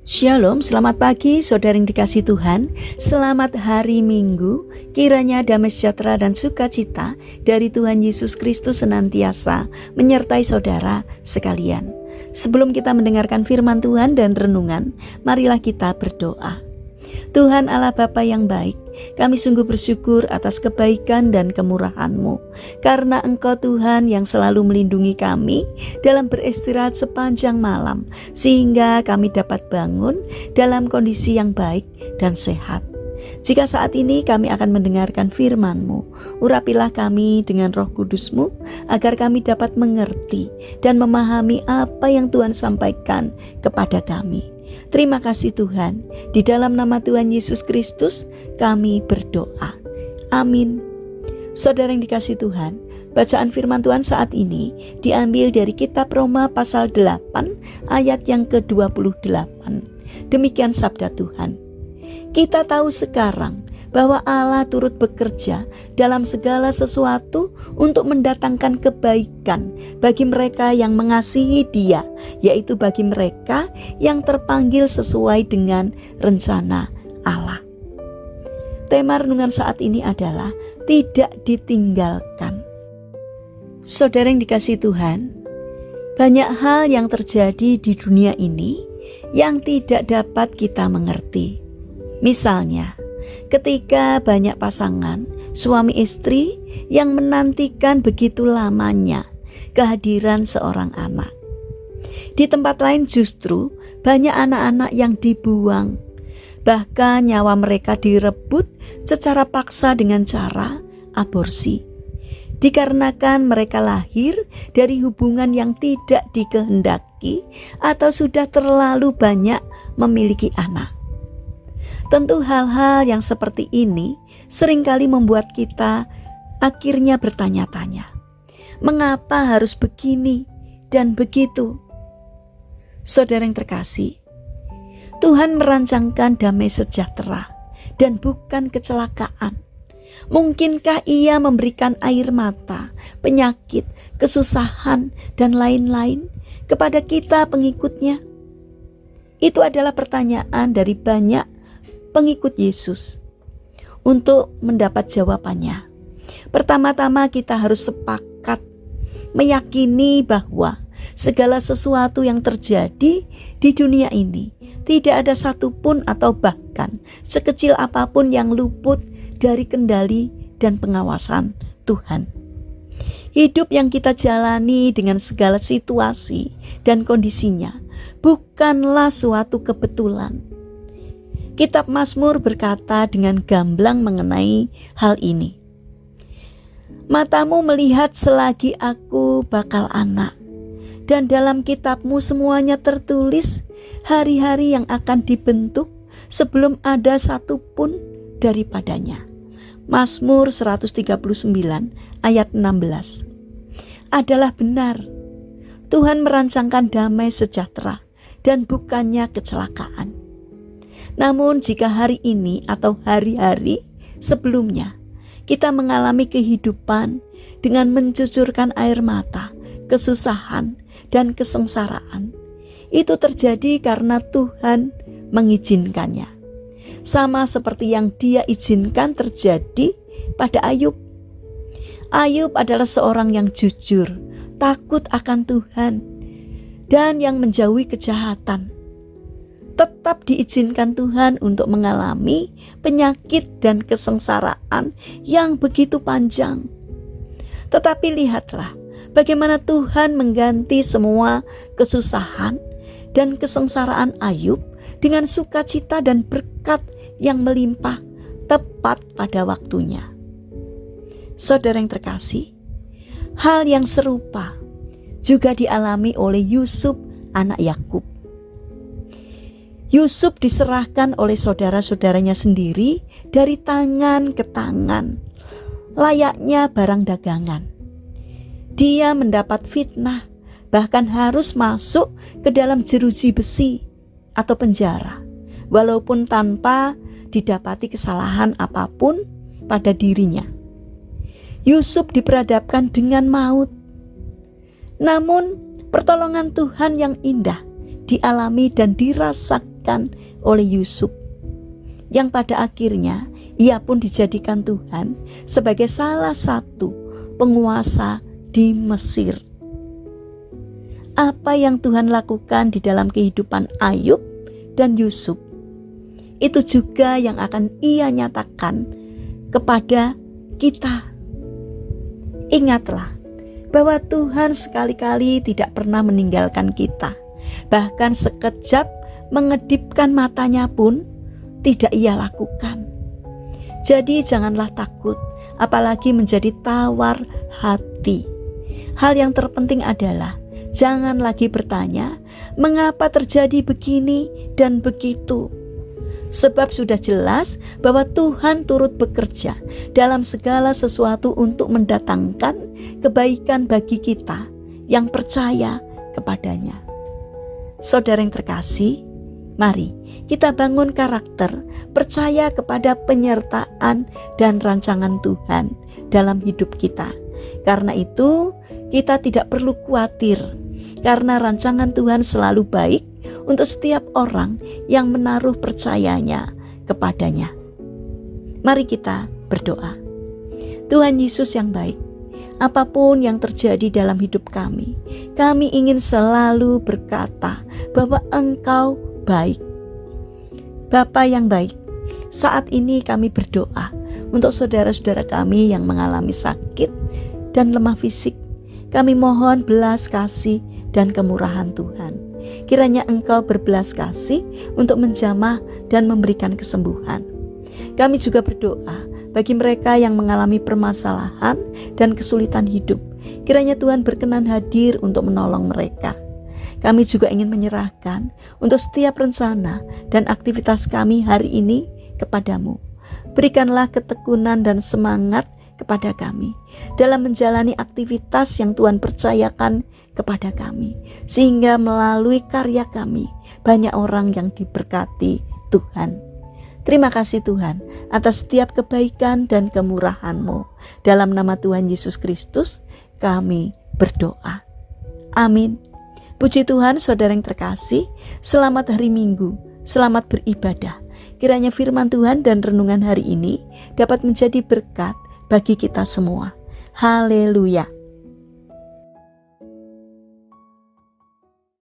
Shalom, selamat pagi saudara yang dikasihi Tuhan. Selamat hari Minggu. Kiranya damai sejahtera dan sukacita dari Tuhan Yesus Kristus senantiasa menyertai saudara sekalian. Sebelum kita mendengarkan firman Tuhan dan renungan, marilah kita berdoa. Tuhan Allah Bapa yang baik, kami sungguh bersyukur atas kebaikan dan kemurahan-Mu, karena Engkau Tuhan yang selalu melindungi kami dalam beristirahat sepanjang malam, sehingga kami dapat bangun dalam kondisi yang baik dan sehat. Jika saat ini kami akan mendengarkan firman-Mu, urapilah kami dengan Roh Kudus-Mu, agar kami dapat mengerti dan memahami apa yang Tuhan sampaikan kepada kami. Terima kasih Tuhan, di dalam nama Tuhan Yesus Kristus kami berdoa. Amin. Saudara yang dikasihi Tuhan, bacaan firman Tuhan saat ini diambil dari kitab Roma pasal 8 ayat yang ke-28. Demikian sabda Tuhan. Kita tahu sekarang bahwa Allah turut bekerja dalam segala sesuatu untuk mendatangkan kebaikan bagi mereka yang mengasihi Dia, yaitu bagi mereka yang terpanggil sesuai dengan rencana Allah. Tema renungan saat ini adalah tidak ditinggalkan. Saudara yang dikasihi Tuhan, banyak hal yang terjadi di dunia ini yang tidak dapat kita mengerti. Misalnya, ketika banyak pasangan suami istri yang menantikan begitu lamanya kehadiran seorang anak. Di tempat lain justru banyak anak-anak yang dibuang, bahkan nyawa mereka direbut secara paksa dengan cara aborsi, dikarenakan mereka lahir dari hubungan yang tidak dikehendaki atau sudah terlalu banyak memiliki anak. Tentu hal-hal yang seperti ini seringkali membuat kita akhirnya bertanya-tanya, mengapa harus begini dan begitu? Saudara yang terkasih, Tuhan merancangkan damai sejahtera dan bukan kecelakaan. Mungkinkah Ia memberikan air mata, penyakit, kesusahan, dan lain-lain kepada kita pengikutnya? Itu adalah pertanyaan dari banyak pengikut Yesus. Untuk mendapat jawabannya, pertama-tama kita harus sepakat meyakini bahwa segala sesuatu yang terjadi di dunia ini tidak ada satupun atau bahkan sekecil apapun yang luput dari kendali dan pengawasan Tuhan. Hidup yang kita jalani dengan segala situasi dan kondisinya bukanlah suatu kebetulan. Kitab Mazmur berkata dengan gamblang mengenai hal ini. Matamu melihat selagi aku bakal anak, dan dalam kitabmu semuanya tertulis hari-hari yang akan dibentuk sebelum ada satupun daripadanya. Mazmur 139 ayat 16. Adalah benar, Tuhan merancangkan damai sejahtera dan bukannya kecelakaan. Namun jika hari ini atau hari-hari sebelumnya kita mengalami kehidupan dengan mencucurkan air mata, kesusahan, dan kesengsaraan, itu terjadi karena Tuhan mengizinkannya. Sama seperti yang Dia izinkan terjadi pada Ayub. Ayub adalah seorang yang jujur, takut akan Tuhan, dan yang menjauhi kejahatan. Tetap diizinkan Tuhan untuk mengalami penyakit dan kesengsaraan yang begitu panjang. Tetapi lihatlah bagaimana Tuhan mengganti semua kesusahan dan kesengsaraan Ayub dengan sukacita dan berkat yang melimpah tepat pada waktunya. Saudara yang terkasih, hal yang serupa juga dialami oleh Yusuf anak Yakub. Yusuf diserahkan oleh saudara-saudaranya sendiri dari tangan ke tangan, layaknya barang dagangan. Dia mendapat fitnah, bahkan harus masuk ke dalam jeruji besi atau penjara, walaupun tanpa didapati kesalahan apapun pada dirinya. Yusuf diperhadapkan dengan maut. Namun pertolongan Tuhan yang indah dialami dan dirasakan dilakukan oleh Yusuf, yang pada akhirnya ia pun dijadikan Tuhan sebagai salah satu penguasa di Mesir. Apa yang Tuhan lakukan di dalam kehidupan Ayub dan Yusuf, itu juga yang akan ia nyatakan kepada kita. Ingatlah bahwa Tuhan sekali-kali tidak pernah meninggalkan kita. Bahkan sekejap mengedipkan matanya pun tidak ia lakukan. Jadi janganlah takut, apalagi menjadi tawar hati. Hal yang terpenting adalah jangan lagi bertanya, mengapa terjadi begini dan begitu? Sebab sudah jelas bahwa Tuhan turut bekerja dalam segala sesuatu untuk mendatangkan kebaikan bagi kita yang percaya kepadanya. Saudara yang terkasih, mari kita bangun karakter percaya kepada penyertaan dan rancangan Tuhan dalam hidup kita. Karena itu kita tidak perlu khawatir, karena rancangan Tuhan selalu baik untuk setiap orang yang menaruh percayanya kepadanya. Mari kita berdoa. Tuhan Yesus yang baik, apapun yang terjadi dalam hidup kami ingin selalu berkata bahwa Engkau baik. Bapa yang baik, saat ini kami berdoa untuk saudara-saudara kami yang mengalami sakit dan lemah fisik. Kami mohon belas kasih dan kemurahan Tuhan. Kiranya Engkau berbelas kasih untuk menjamah dan memberikan kesembuhan. Kami juga berdoa bagi mereka yang mengalami permasalahan dan kesulitan hidup. Kiranya Tuhan berkenan hadir untuk menolong mereka. Kami juga ingin menyerahkan untuk setiap rencana dan aktivitas kami hari ini kepadamu. Berikanlah ketekunan dan semangat kepada kami dalam menjalani aktivitas yang Tuhan percayakan kepada kami, sehingga melalui karya kami banyak orang yang diberkati Tuhan. Terima kasih Tuhan atas setiap kebaikan dan kemurahan-Mu. Dalam nama Tuhan Yesus Kristus kami berdoa. Amin. Puji Tuhan, saudara yang terkasih, selamat hari Minggu, selamat beribadah. Kiranya firman Tuhan dan renungan hari ini dapat menjadi berkat bagi kita semua. Haleluya.